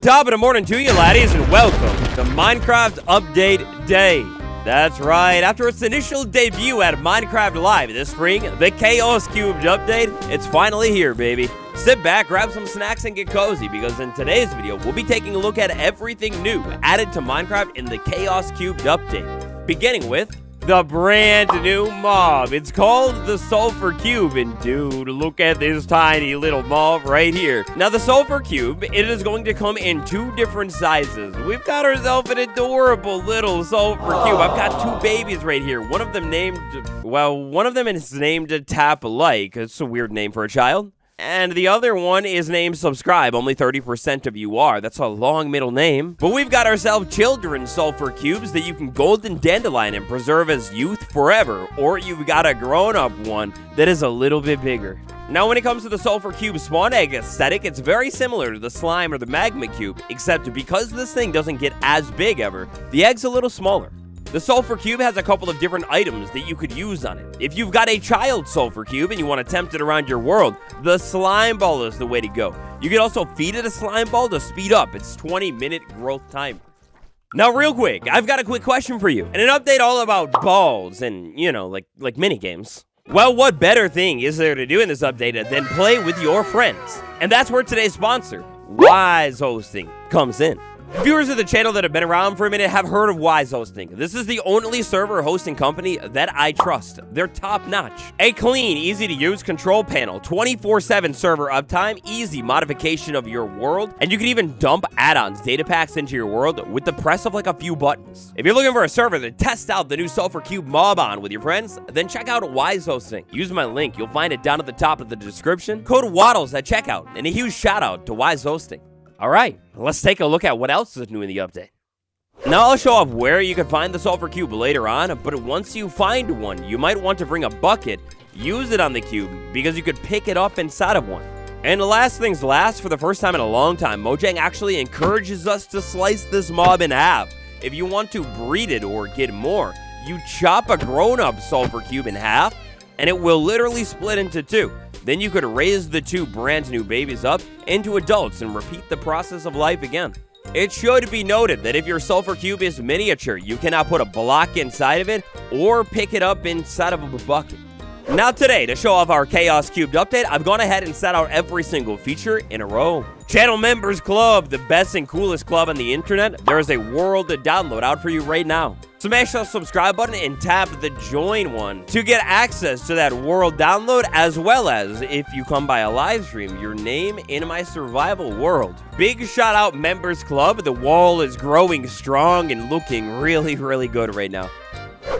Top of the morning to you, laddies, and welcome to Minecraft Update Day. That's right, after its initial debut at Minecraft Live this spring, the Chaos Cubed update, it's finally here, baby. Sit back, grab some snacks, and get cozy, because in today's video, we'll be taking a look at everything new added to Minecraft in the Chaos Cubed update. Beginning with the brand new mob. It's called the Sulfur Cube, and dude, look at this tiny little mob right here. Now, the Sulfur Cube, it is going to come in two different sizes. We've got ourselves an adorable little Sulfur Cube. I've got two babies right here. One of them is named Tap Like. It's a weird name for a child. And the other one is named Subscribe. Only 30% of you are. That's a long middle name. But we've got ourselves children's Sulfur Cubes that you can golden dandelion and preserve as youth forever. Or you've got a grown-up one that is a little bit bigger. Now, when it comes to the Sulfur Cube spawn egg aesthetic, it's very similar to the slime or the magma cube, except because this thing doesn't get as big ever, the egg's a little smaller. The Sulfur Cube has a couple of different items that you could use on it. If you've got a child Sulfur Cube and you want to tempt it around your world, the slime ball is the way to go. You can also feed it a slime ball to speed up its 20-minute growth timer. Now, real quick, I've got a quick question for you, and an update all about balls and, you know, like mini games. Well, what better thing is there to do in this update than play with your friends? And that's where today's sponsor, Wise Hosting, comes in. Viewers of the channel that have been around for a minute have heard of Wise Hosting. This is the only server hosting company that I trust. They're top-notch. A clean, easy-to-use control panel, 24/7 server uptime, easy modification of your world, and you can even dump add-ons, data packs into your world with the press of like a few buttons. If you're looking for a server to test out the new Sulfur Cube mob on with your friends, then check out Wise Hosting. Use my link. You'll find it down at the top of the description. Code wattles at checkout, and a huge shout-out to Wise Hosting. All right, let's take a look at what else is new in the update. Now, I'll show off where you can find the Sulfur Cube later on, but once you find one, you might want to bring a bucket, use it on the cube, because you could pick it up inside of one. And last things last, for the first time in a long time, Mojang actually encourages us to slice this mob in half. If you want to breed it or get more, you chop a grown-up Sulfur Cube in half, and it will literally split into two. Then you could raise the two brand new babies up into adults and repeat the process of life again. It should be noted that if your Sulfur Cube is miniature, you cannot put a block inside of it or pick it up inside of a bucket. Now today, to show off our Chaos Cubed update, I've gone ahead and set out every single feature in a row. Channel Members Club, the best and coolest club on the internet. There is a world to download out for you right now. Smash that subscribe button and tap the join one to get access to that world download, as well as, if you come by a live stream, your name in my survival world. Big shout out Members Club. The wall is growing strong and looking really, really good right now.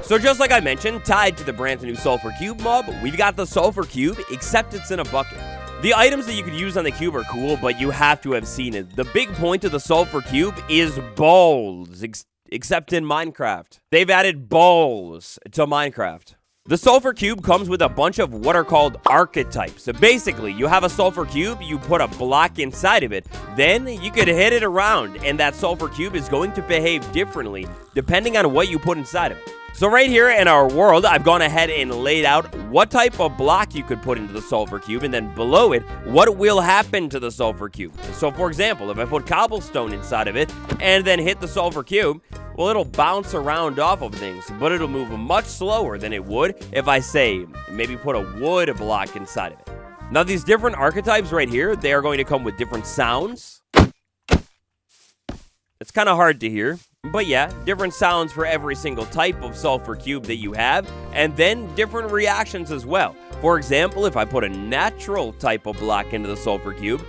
So just like I mentioned, tied to the brand new Sulfur Cube mob, we've got the Sulfur Cube, except it's in a bucket. The items that you could use on the cube are cool, but you have to have seen it. The big point of the Sulfur Cube is balls, except in Minecraft. They've added balls to Minecraft. The Sulfur Cube comes with a bunch of what are called Archetypes. So basically, you have a Sulfur Cube, you put a block inside of it, then you could hit it around, and that Sulfur Cube is going to behave differently depending on what you put inside of it. So right here in our world, I've gone ahead and laid out what type of block you could put into the Sulfur Cube, and then below it, what will happen to the Sulfur Cube. So for example, if I put cobblestone inside of it and then hit the Sulfur Cube, well, it'll bounce around off of things, but it'll move much slower than it would if I say maybe put a wood block inside of it. Now, these different archetypes right here, they are going to come with different sounds. It's kind of hard to hear. But yeah, different sounds for every single type of Sulfur Cube that you have, and then different reactions as well. For example, if I put a natural type of block into the Sulfur Cube,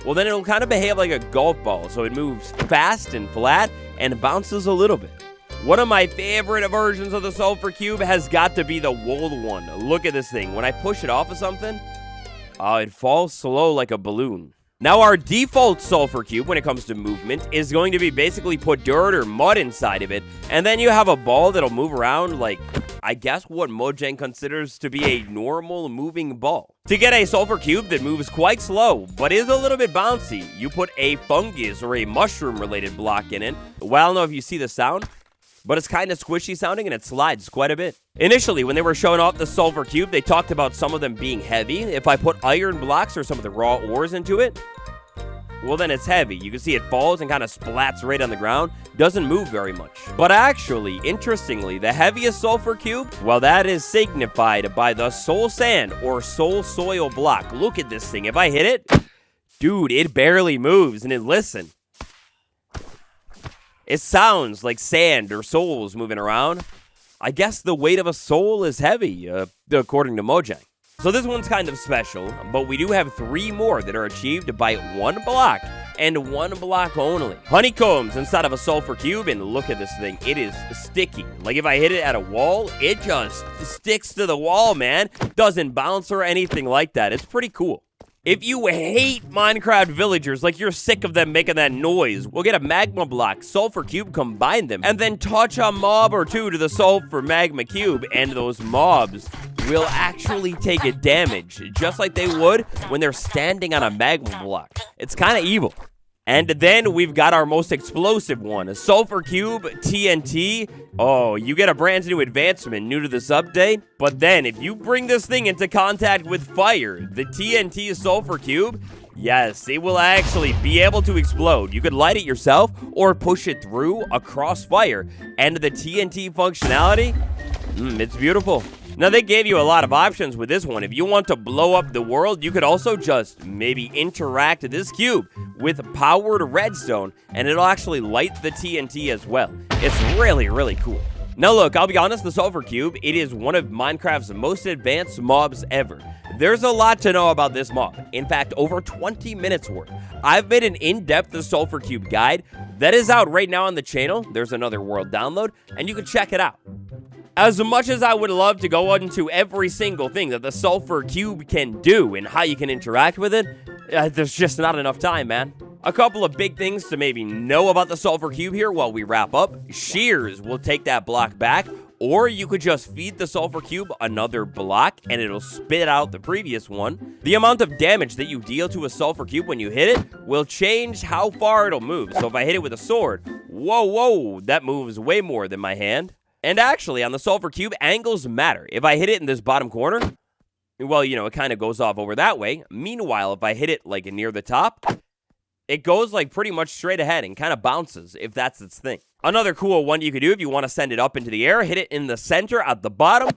well, then it'll kind of behave like a golf ball, so it moves fast and flat and bounces a little bit. One of my favorite versions of the Sulfur Cube has got to be the wool one. Look at this thing. When I push it off of something, it falls slow like a balloon. Now, our default Sulfur Cube, when it comes to movement, is going to be basically put dirt or mud inside of it, and then you have a ball that'll move around like, I guess what Mojang considers to be a normal moving ball. To get a Sulfur Cube that moves quite slow, but is a little bit bouncy, you put a fungus or a mushroom-related block in it. Well, I don't know if you see the sound, but it's kind of squishy sounding and it slides quite a bit. Initially, when they were showing off the Sulfur Cube, they talked about some of them being heavy. If I put iron blocks or some of the raw ores into it, well then it's heavy. You can see it falls and kind of splats right on the ground. Doesn't move very much. But actually, interestingly, the heaviest sulfur cube, well, that is signified by the soul sand or soul soil block. Look at this thing. If I hit it, dude, it barely moves. And then listen. It sounds like sand or souls moving around. I guess the weight of a soul is heavy, according to Mojang. So this one's kind of special, but we do have 3 more that are achieved by 1 block, and 1 block only. Honeycombs inside of a sulfur cube, and look at this thing. It is sticky. Like if I hit it at a wall, it just sticks to the wall, man. Doesn't bounce or anything like that. It's pretty cool. If you hate Minecraft villagers, like you're sick of them making that noise, we'll get a magma block, sulfur cube, combine them, and then touch a mob or 2 to the sulfur magma cube, and those mobs will actually take a damage, just like they would when they're standing on a magma block. It's kind of evil. And then we've got our most explosive one, a Sulfur Cube TNT. Oh, you get a brand new advancement new to this update. But then if you bring this thing into contact with fire, the TNT Sulfur Cube, yes, it will actually be able to explode. You could light it yourself or push it through across fire. And the TNT functionality, it's beautiful. Now, they gave you a lot of options with this one. If you want to blow up the world, you could also just maybe interact this cube with powered redstone, and it'll actually light the TNT as well. It's really, really cool. Now, look, I'll be honest, the Sulfur Cube, it is one of Minecraft's most advanced mobs ever. There's a lot to know about this mob. In fact, over 20 minutes worth. I've made an in-depth Sulfur Cube guide that is out right now on the channel. There's another world download, and you can check it out. As much as I would love to go into every single thing that the Sulfur Cube can do and how you can interact with it, there's just not enough time, man. A couple of big things to maybe know about the Sulfur Cube here while we wrap up. Shears will take that block back, or you could just feed the Sulfur Cube another block and it'll spit out the previous one. The amount of damage that you deal to a Sulfur Cube when you hit it will change how far it'll move. So if I hit it with a sword, whoa, that moves way more than my hand. And actually, on the Sulfur Cube, angles matter. If I hit it in this bottom corner, well, you know, it kind of goes off over that way. Meanwhile, if I hit it, like, near the top, it goes, like, pretty much straight ahead and kind of bounces, if that's its thing. Another cool one you could do if you want to send it up into the air, hit it in the center at the bottom,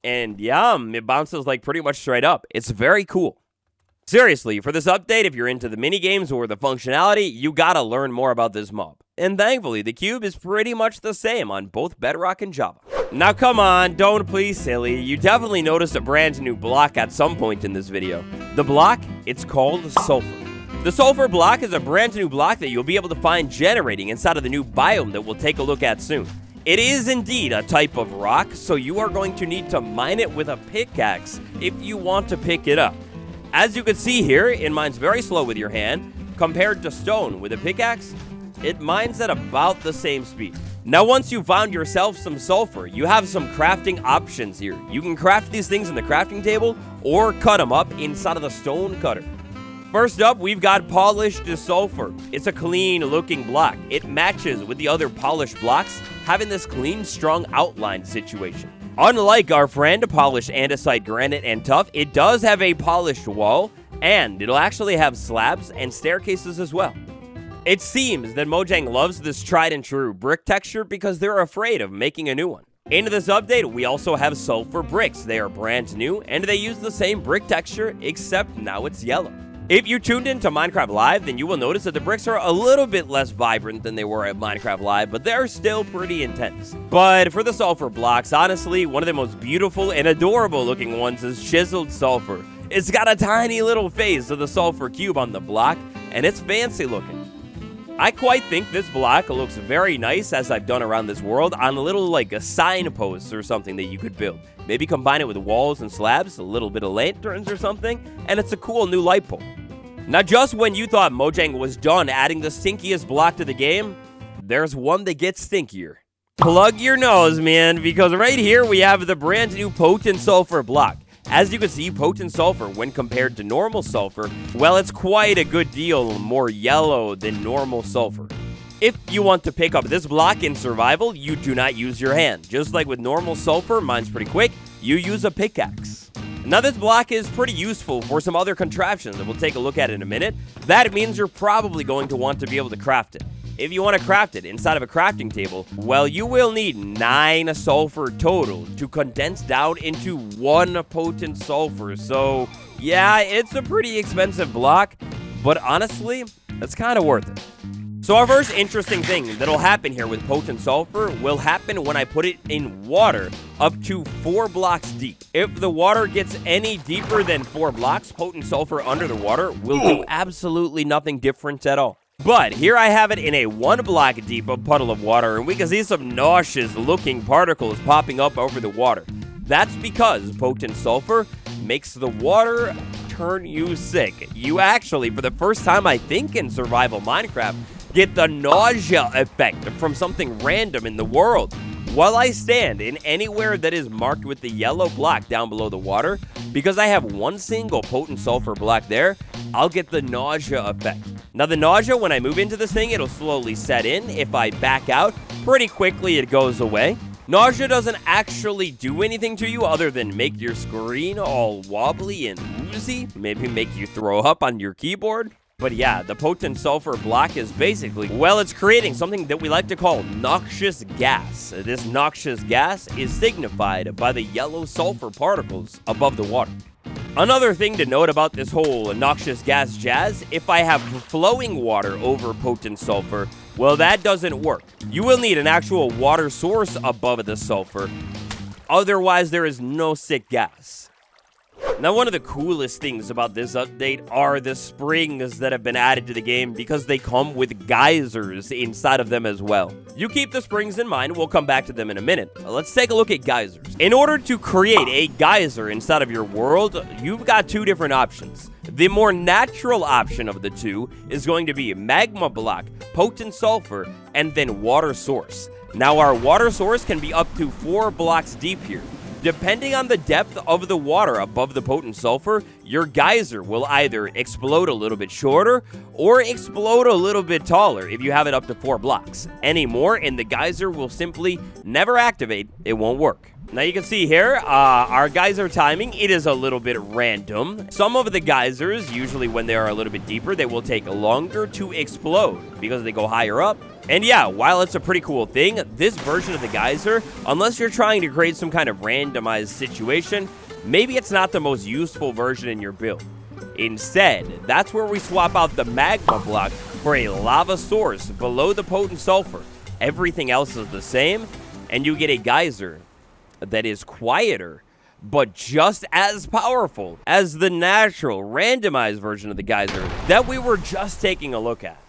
and, it bounces, like, pretty much straight up. It's very cool. Seriously, for this update, if you're into the minigames or the functionality, you gotta learn more about this mob. And thankfully, the cube is pretty much the same on both Bedrock and Java. Now come on, don't play silly. You definitely noticed a brand new block at some point in this video. The block, it's called Sulfur. The Sulfur block is a brand new block that you'll be able to find generating inside of the new biome that we'll take a look at soon. It is indeed a type of rock, so you are going to need to mine it with a pickaxe if you want to pick it up. As you can see here, it mines very slow with your hand. Compared to stone with a pickaxe, it mines at about the same speed. Now, once you've found yourself some sulfur, you have some crafting options here. You can craft these things in the crafting table or cut them up inside of the stone cutter. First up, we've got polished sulfur. It's a clean looking block. It matches with the other polished blocks, having this clean, strong outline situation. Unlike our friend polished andesite, granite, and tuff, it does have a polished wall, and it'll actually have slabs and staircases as well. It seems that Mojang loves this tried and true brick texture because they're afraid of making a new one. Into this update, we also have sulfur bricks. They are brand new, and they use the same brick texture, except now it's yellow. If you tuned into Minecraft Live, then you will notice that the bricks are a little bit less vibrant than they were at Minecraft Live, but they're still pretty intense. But for the sulfur blocks, honestly, one of the most beautiful and adorable looking ones is chiseled sulfur. It's got a tiny little face of the sulfur cube on the block, and it's fancy looking. I quite think this block looks very nice, as I've done around this world, on a little like a signpost or something that you could build. Maybe combine it with walls and slabs, a little bit of lanterns or something, and it's a cool new light pole. Now, just when you thought Mojang was done adding the stinkiest block to the game, there's one that gets stinkier. Plug your nose, man, because right here we have the brand new potent sulfur block. As you can see, potent sulfur, when compared to normal sulfur, well, it's quite a good deal more yellow than normal sulfur. If you want to pick up this block in survival, you do not use your hand. Just like with normal sulfur, mine's pretty quick, you use a pickaxe. Now, this block is pretty useful for some other contraptions that we'll take a look at in a minute. That means you're probably going to want to be able to craft it. If you want to craft it inside of a crafting table, well, you will need 9 sulfur total to condense down into 1 potent sulfur. So, yeah, it's a pretty expensive block, but honestly, it's kind of worth it. So our first interesting thing that'll happen here with potent sulfur will happen when I put it in water up to 4 blocks deep. If the water gets any deeper than 4 blocks, potent sulfur under the water will do absolutely nothing different at all. But here I have it in a 1 block deep puddle of water, and we can see some nauseous looking particles popping up over the water. That's because potent sulfur makes the water turn you sick. You actually, for the first time I think in survival Minecraft, get the nausea effect from something random in the world. While I stand in anywhere that is marked with the yellow block down below the water, because I have 1 single potent sulfur block there, I'll get the nausea effect. Now, the nausea, when I move into this thing, it'll slowly set in. If I back out, pretty quickly it goes away. Nausea doesn't actually do anything to you other than make your screen all wobbly and woozy, maybe make you throw up on your keyboard. But yeah, the potent sulfur block is basically, well, it's creating something that we like to call noxious gas. This noxious gas is signified by the yellow sulfur particles above the water. Another thing to note about this whole noxious gas jazz, if I have flowing water over potent sulfur, well, that doesn't work. You will need an actual water source above the sulfur. Otherwise, there is no sick gas. Now, one of the coolest things about this update are the springs that have been added to the game because they come with geysers inside of them as well. You keep the springs in mind, we'll come back to them in a minute. Let's take a look at geysers. In order to create a geyser inside of your world, you've got 2 different options. The more natural option of the 2 is going to be magma block, potent sulfur, and then water source. Now, our water source can be up to 4 blocks deep here. Depending on the depth of the water above the potent sulfur, your geyser will either explode a little bit shorter or explode a little bit taller if you have it up to 4 blocks. Any more and the geyser will simply never activate. It won't work. Now you can see here, our geyser timing, it is a little bit random. Some of the geysers, usually when they are a little bit deeper, they will take longer to explode because they go higher up. And yeah, while it's a pretty cool thing, this version of the geyser, unless you're trying to create some kind of randomized situation, maybe it's not the most useful version in your build. Instead, that's where we swap out the magma block for a lava source below the potent sulfur. Everything else is the same, and you get a geyser that is quieter, but just as powerful as the natural, randomized version of the geyser that we were just taking a look at.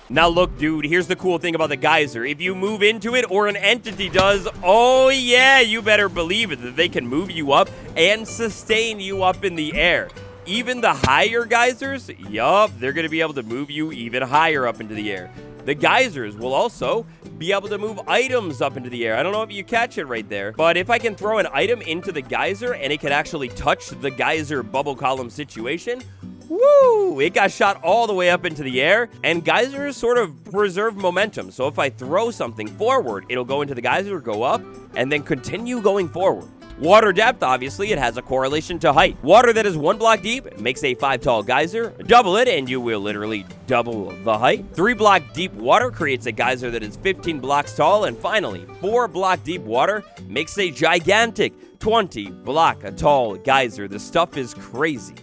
Now look, dude, here's the cool thing about the geyser. If you move into it or an entity does, oh yeah, you better believe it that they can move you up and sustain you up in the air. Even the higher geysers, yup, they're going to be able to move you even higher up into the air. The geysers will also be able to move items up into the air. I don't know if you catch it right there, but if I can throw an item into the geyser and it can actually touch the geyser bubble column situation, woo, it got shot all the way up into the air, and geysers sort of preserve momentum. So if I throw something forward, it'll go into the geyser, go up, and then continue going forward. Water depth, obviously, it has a correlation to height. Water that is 1 block deep makes a 5 tall geyser. Double it, and you will literally double the height. 3 block deep water creates a geyser that is 15 blocks tall. And finally, 4 block deep water makes a gigantic 20 block tall geyser. The stuff is crazy.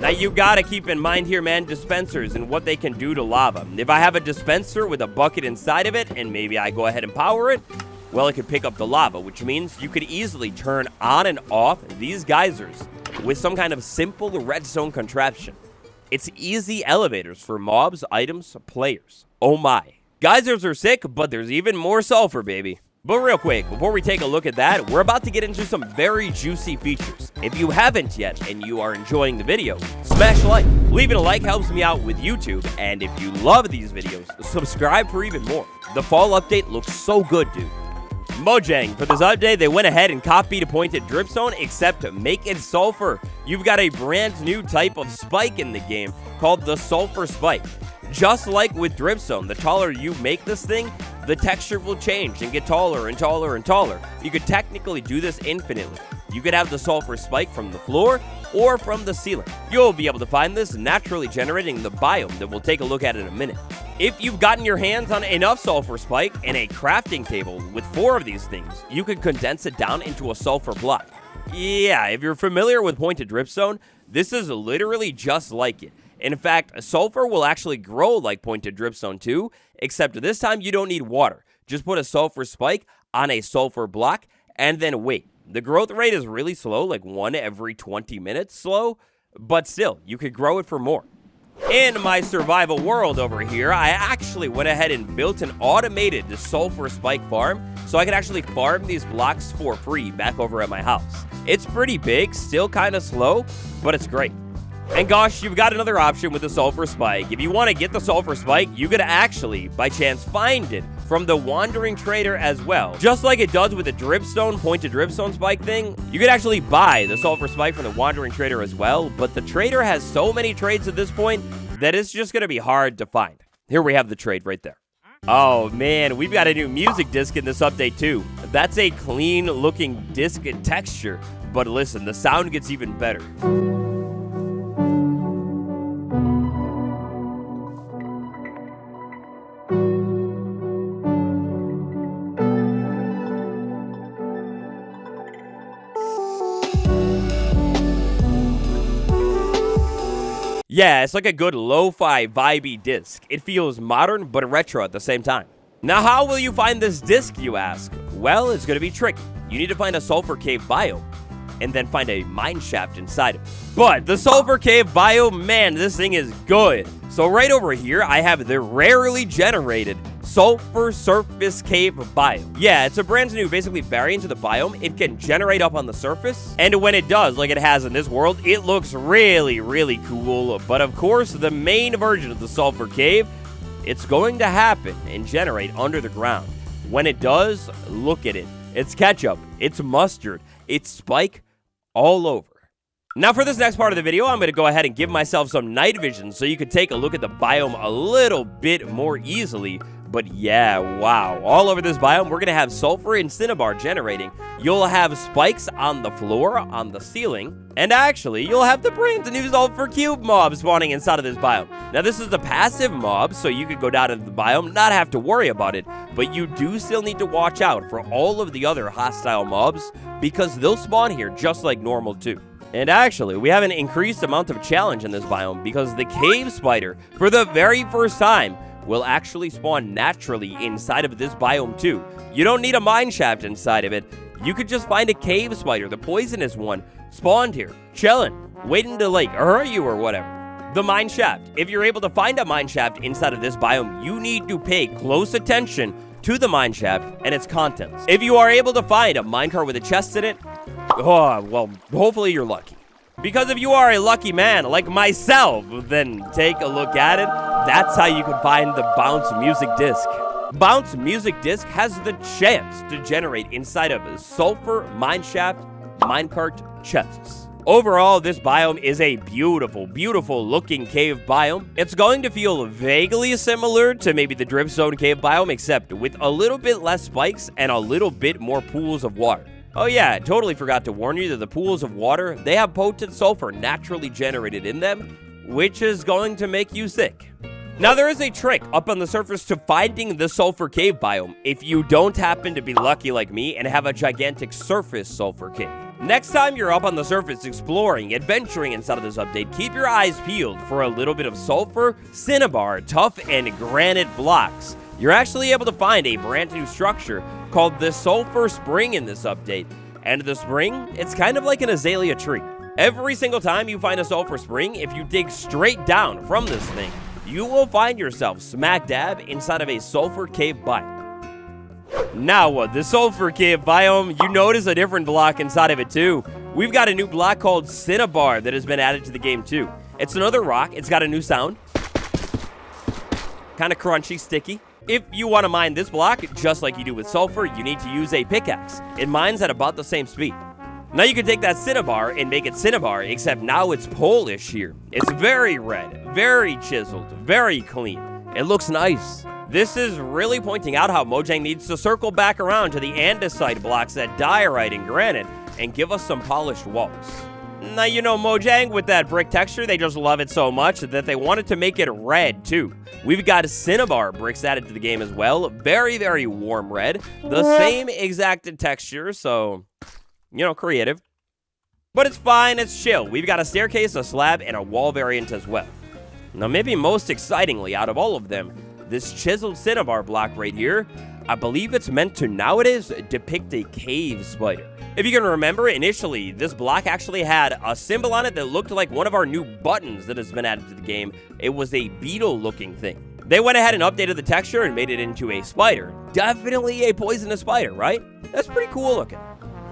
Now, you gotta keep in mind here, man, dispensers and what they can do to lava. If I have a dispenser with a bucket inside of it, and maybe I go ahead and power it, well, it could pick up the lava, which means you could easily turn on and off these geysers with some kind of simple redstone contraption. It's easy elevators for mobs, items, players. Oh my. Geysers are sick, but there's even more sulfur, baby. But real quick, before we take a look at that, we're about to get into some very juicy features. If you haven't yet and you are enjoying the video, smash like. Leaving a like helps me out with YouTube, and if you love these videos, subscribe for even more. The fall update looks so good, dude. Mojang, for this update, they went ahead and copied a pointed dripstone, except make it sulfur. You've got a brand new type of spike in the game called the Sulfur Spike. Just like with dripstone, the taller you make this thing, the texture will change and get taller and taller and taller. You could technically do this infinitely. You could have the Sulfur Spike from the floor or from the ceiling. You'll be able to find this naturally generating the biome that we'll take a look at in a minute. If you've gotten your hands on enough Sulfur Spike and a crafting table with 4 of these things, you could condense it down into a Sulfur Block. Yeah, if you're familiar with pointed dripstone, this is literally just like it. In fact, sulfur will actually grow like pointed dripstone too, except this time you don't need water. Just put a Sulfur Spike on a Sulfur Block and then wait. The growth rate is really slow, like 1 every 20 minutes slow, but still, you could grow it for more. In my survival world over here, I actually went ahead and built an automated Sulfur Spike farm, so I could actually farm these blocks for free back over at my house. It's pretty big, still kind of slow, but it's great. And gosh, you've got another option with the Sulfur Spike. If you want to get the Sulfur Spike, you could actually, by chance, find it from the Wandering Trader as well. Just like it does with the dripstone, pointed dripstone spike thing, you could actually buy the Sulfur Spike from the Wandering Trader as well, but the trader has so many trades at this point that it's just going to be hard to find. Here we have the trade right there. Oh man, we've got a new music disc in this update too. That's a clean looking disc and texture, but listen, the sound gets even better. Yeah, it's like a good lo-fi vibey disc. It feels modern but retro at the same time. Now, how will you find this disc, you ask? Well, it's going to be tricky. You need to find a Sulfur Cave biome and then find a mine shaft inside of it. But the Sulfur Cave biome, man, this thing is good. So right over here, I have the rarely generated Sulfur Surface Cave biome. Yeah, it's a brand new, basically variant of the biome. It can generate up on the surface, and when it does, like it has in this world, it looks really, really cool. But of course, the main version of the Sulfur Cave, it's going to happen and generate under the ground. When it does, look at it. It's ketchup, it's mustard, it's Spike all over. Now for this next part of the video, I'm going to go ahead and give myself some night vision so you can take a look at the biome a little bit more easily. But yeah, wow, all over this biome, we're going to have sulfur and cinnabar generating. You'll have spikes on the floor, on the ceiling, and actually, you'll have the brand new Sulfur Cube mob spawning inside of this biome. Now, this is the passive mob, so you could go down into the biome, not have to worry about it, but you do still need to watch out for all of the other hostile mobs because they'll spawn here just like normal too. And actually, we have an increased amount of challenge in this biome because the cave spider, for the very first time, will actually spawn naturally inside of this biome too. You don't need a mine shaft inside of it. You could just find a cave spider, the poisonous one, spawned here, chilling, waiting to like hurt you or whatever. The mine shaft. If you're able to find a mine shaft inside of this biome, you need to pay close attention to the mine shaft and its contents. If you are able to find a minecart with a chest in it, oh, well, hopefully you're lucky. Because if you are a lucky man like myself, then take a look at it. That's how you can find the Bounce Music Disc. Bounce Music Disc has the chance to generate inside of a sulfur mineshaft minecart chests. Overall, this biome is a beautiful, beautiful looking cave biome. It's going to feel vaguely similar to maybe the dripstone cave biome, except with a little bit less spikes and a little bit more pools of water. Oh yeah, I totally forgot to warn you that the pools of water, they have potent sulfur naturally generated in them, which is going to make you sick. Now there is a trick up on the surface to finding the Sulfur Cave biome if you don't happen to be lucky like me and have a gigantic surface Sulfur Cave. Next time you're up on the surface exploring, adventuring inside of this update, keep your eyes peeled for a little bit of sulfur, cinnabar, tuff, and granite blocks. You're actually able to find a brand new structure called the Sulfur Spring in this update. And the spring, it's kind of like an azalea tree. Every single time you find a sulfur spring, if you dig straight down from this thing, you will find yourself smack dab inside of a Sulfur Cave biome. Now, the Sulfur Cave biome, you notice a different block inside of it too. We've got a new block called Cinnabar that has been added to the game too. It's another rock. It's got a new sound. Kind of crunchy, sticky. If you want to mine this block, just like you do with sulfur, you need to use a pickaxe. It mines at about the same speed. Now you can take that cinnabar and make it cinnabar, except now it's Polish here. It's very red, very chiseled, very clean. It looks nice. This is really pointing out how Mojang needs to circle back around to the andesite blocks, that diorite and granite, and give us some polished walls. Now, you know, Mojang, with that brick texture, they just love it so much that they wanted to make it red, too. We've got Cinnabar bricks added to the game as well. Very, very warm red. The same exact texture, so, you know, creative. But it's fine, it's chill. We've got a staircase, a slab, and a wall variant as well. Now, maybe most excitingly out of all of them, this chiseled Cinnabar block right here, I believe it's meant to nowadays depict a cave spider. If you can remember, initially, this block actually had a symbol on it that looked like one of our new buttons that has been added to the game. It was a beetle-looking thing. They went ahead and updated the texture and made it into a spider. Definitely a poisonous spider, right? That's pretty cool looking.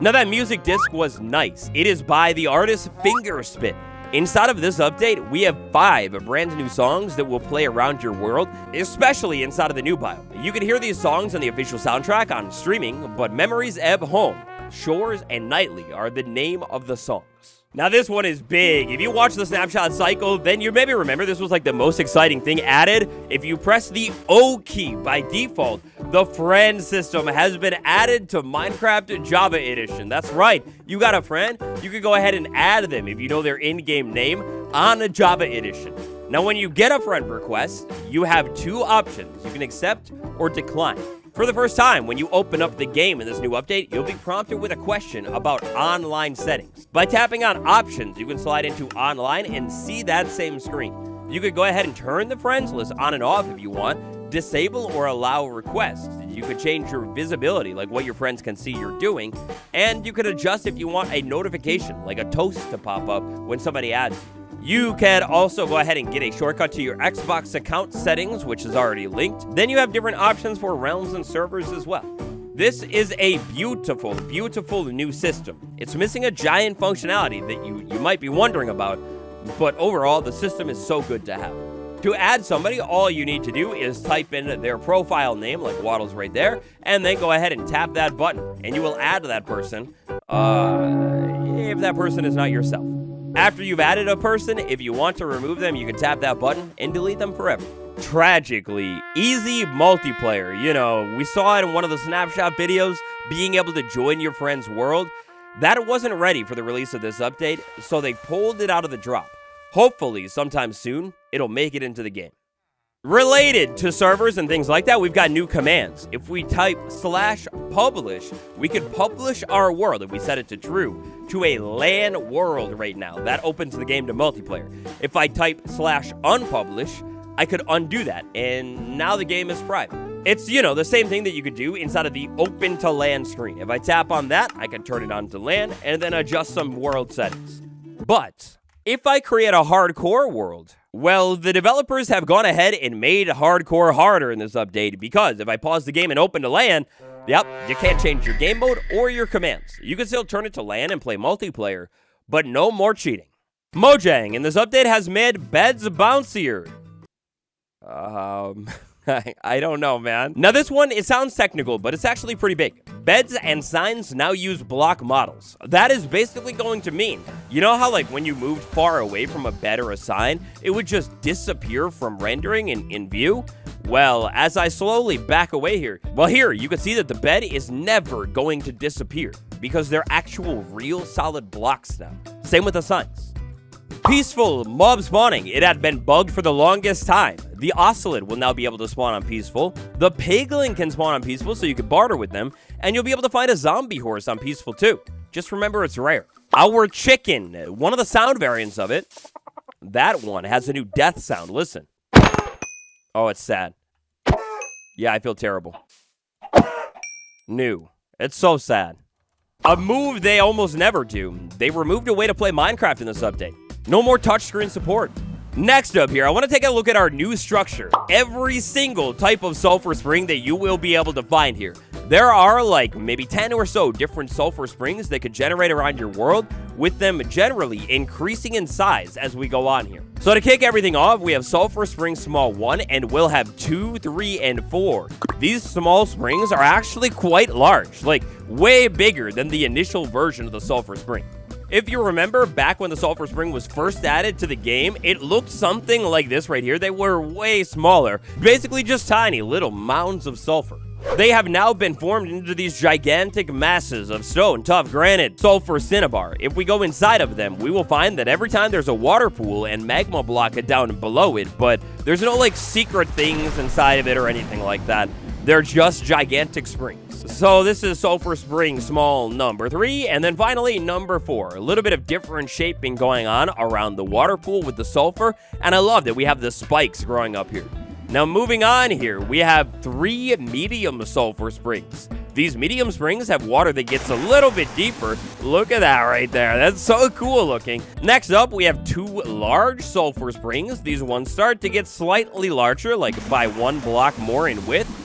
Now, that music disc was nice. It is by the artist Fingerspit. Inside of this update, we have 5 brand new songs that will play around your world, especially inside of the new biome. You can hear these songs on the official soundtrack on streaming, but Memories Ebb Home, Shores, and Nightly are the name of the songs. Now, this one is big. If you watch the snapshot cycle, then you maybe remember this was like the most exciting thing added. If you press the O key by default, the friend system has been added to Minecraft Java Edition. That's right. You got a friend, you can go ahead and add them if you know their in-game name on a Java Edition. Now, when you get a friend request, you have 2 options. You can accept or decline. For the first time, when you open up the game in this new update, you'll be prompted with a question about online settings. By tapping on options, you can slide into online and see that same screen. You could go ahead and turn the friends list on and off if you want, disable or allow requests. You could change your visibility, like what your friends can see you're doing, and you could adjust if you want a notification, like a toast to pop up when somebody adds you. You can also go ahead and get a shortcut to your Xbox account settings, which is already linked. Then you have different options for realms and servers as well. This is a beautiful, beautiful new system. It's missing a giant functionality that you might be wondering about, but overall, the system is so good to have. To add somebody, all you need to do is type in their profile name, like Wattles right there, and then go ahead and tap that button, and you will add that person, if that person is not yourself. After you've added a person, if you want to remove them, you can tap that button and delete them forever. Tragically, easy multiplayer. You know, we saw it in one of the snapshot videos, being able to join your friend's world. That wasn't ready for the release of this update, so they pulled it out of the drop. Hopefully, sometime soon, it'll make it into the game. Related to servers and things like that, we've got new commands. If we type /publish, we could publish our world, if we set it to true, to a LAN world right now. That opens the game to multiplayer. If I type /unpublish, I could undo that, and now the game is private. It's, you know, the same thing that you could do inside of the open to LAN screen. If I tap on that, I can turn it on to LAN and then adjust some world settings. But if I create a hardcore world, well, the developers have gone ahead and made hardcore harder in this update, because if I pause the game and open to LAN, yep, you can't change your game mode or your commands. You can still turn it to LAN and play multiplayer, but no more cheating. Mojang in this update has made beds bouncier. I don't know, man. Now, this one, it sounds technical, but it's actually pretty big. Beds and signs now use block models. That is basically going to mean, you know how, like, when you moved far away from a bed or a sign, it would just disappear from rendering in view? Well, as I slowly back away here, well, here, you can see that the bed is never going to disappear because they're actual real solid blocks now. Same with the signs. Peaceful mob spawning. It had been bugged for the longest time. The ocelot will now be able to spawn on peaceful. The piglin can spawn on peaceful, so you can barter with them. And you'll be able to find a zombie horse on peaceful too. Just remember, it's rare. Our chicken, one of the sound variants of it, that one has a new death sound. Listen. Oh, it's sad. Yeah, I feel terrible. New. It's so sad. A move they almost never do. They removed a way to play Minecraft in this update. No more touchscreen support. Next up here, I want to take a look at our new structure. Every single type of sulfur spring that you will be able to find here. There are like maybe 10 or so different sulfur springs that could generate around your world, with them generally increasing in size as we go on here. So to kick everything off, we have Sulfur Spring Small 1, and we'll have 2, 3, and 4. These small springs are actually quite large, like way bigger than the initial version of the Sulfur Spring. If you remember, back when the Sulfur Spring was first added to the game, it looked something like this right here. They were way smaller, basically just tiny little mounds of sulfur. They have now been formed into these gigantic masses of stone, tough granite, sulfur cinnabar. If we go inside of them, we will find that every time there's a water pool and magma block down below it, but there's no like secret things inside of it or anything like that. They're just gigantic springs. So this is Sulfur Spring small number 3, and then finally number 4. A little bit of different shaping going on around the water pool with the sulfur, and I love that we have the spikes growing up here. Now moving on here, we have 3 medium sulfur springs. These medium springs have water that gets a little bit deeper. Look at that right there. That's so cool looking. Next up, we have 2 large sulfur springs. These ones start to get slightly larger, like by 1 block more in width.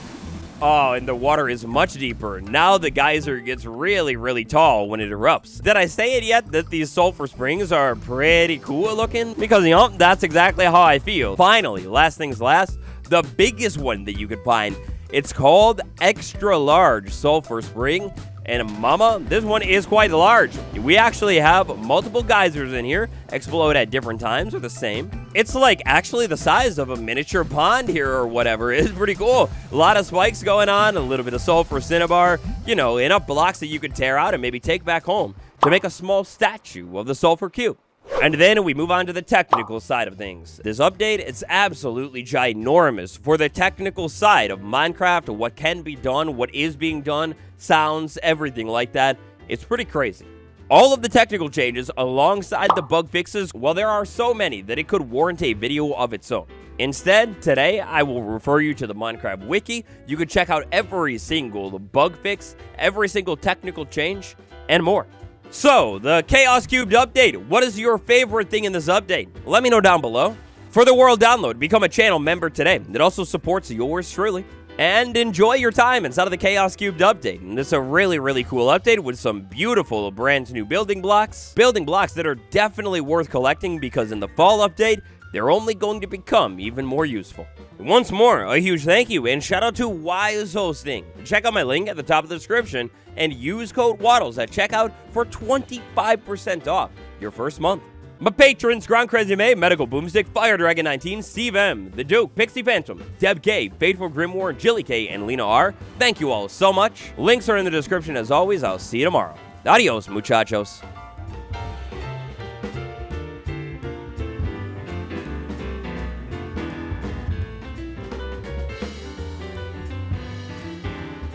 Oh, and the water is much deeper. Now the geyser gets really, really tall when it erupts. Did I say it yet that these sulfur springs are pretty cool looking? Because, you know, that's exactly how I feel. Finally, last things last, the biggest one that you could find. It's called Extra Large Sulfur Spring. And mama, this one is quite large. We actually have multiple geysers in here, explode at different times or the same. It's like actually the size of a miniature pond here or whatever. It's pretty cool. A lot of spikes going on, a little bit of sulfur cinnabar, you know, enough blocks that you could tear out and maybe take back home to make a small statue of the Sulfur Cube. And then we move on to the technical side of things. This update is absolutely ginormous for the technical side of Minecraft, what can be done, what is being done, sounds, everything like that. It's pretty crazy. All of the technical changes alongside the bug fixes, well, there are so many that it could warrant a video of its own. Instead, today, I will refer you to the Minecraft wiki. You can check out every single bug fix, every single technical change, and more. So, the Chaos Cubed update. What is your favorite thing in this update? Let me know down below. For the world download, become a channel member today. It also supports yours truly. And enjoy your time inside of the Chaos Cubed update. And it's a really, really cool update with some beautiful brand new building blocks. Building blocks that are definitely worth collecting because in the fall update, they're only going to become even more useful. Once more, a huge thank you and shout out to Wise Hosting. Check out my link at the top of the description and use code wattles at checkout for 25% off your first month. My patrons, Ground Crazy May, Medical Boomstick, Fire Dragon 19, Steve M, The Duke, Pixie Phantom, Deb K, Faithful Grimoire, Jilly K, and Lena R. Thank you all so much. Links are in the description as always. I'll see you tomorrow. Adios, muchachos.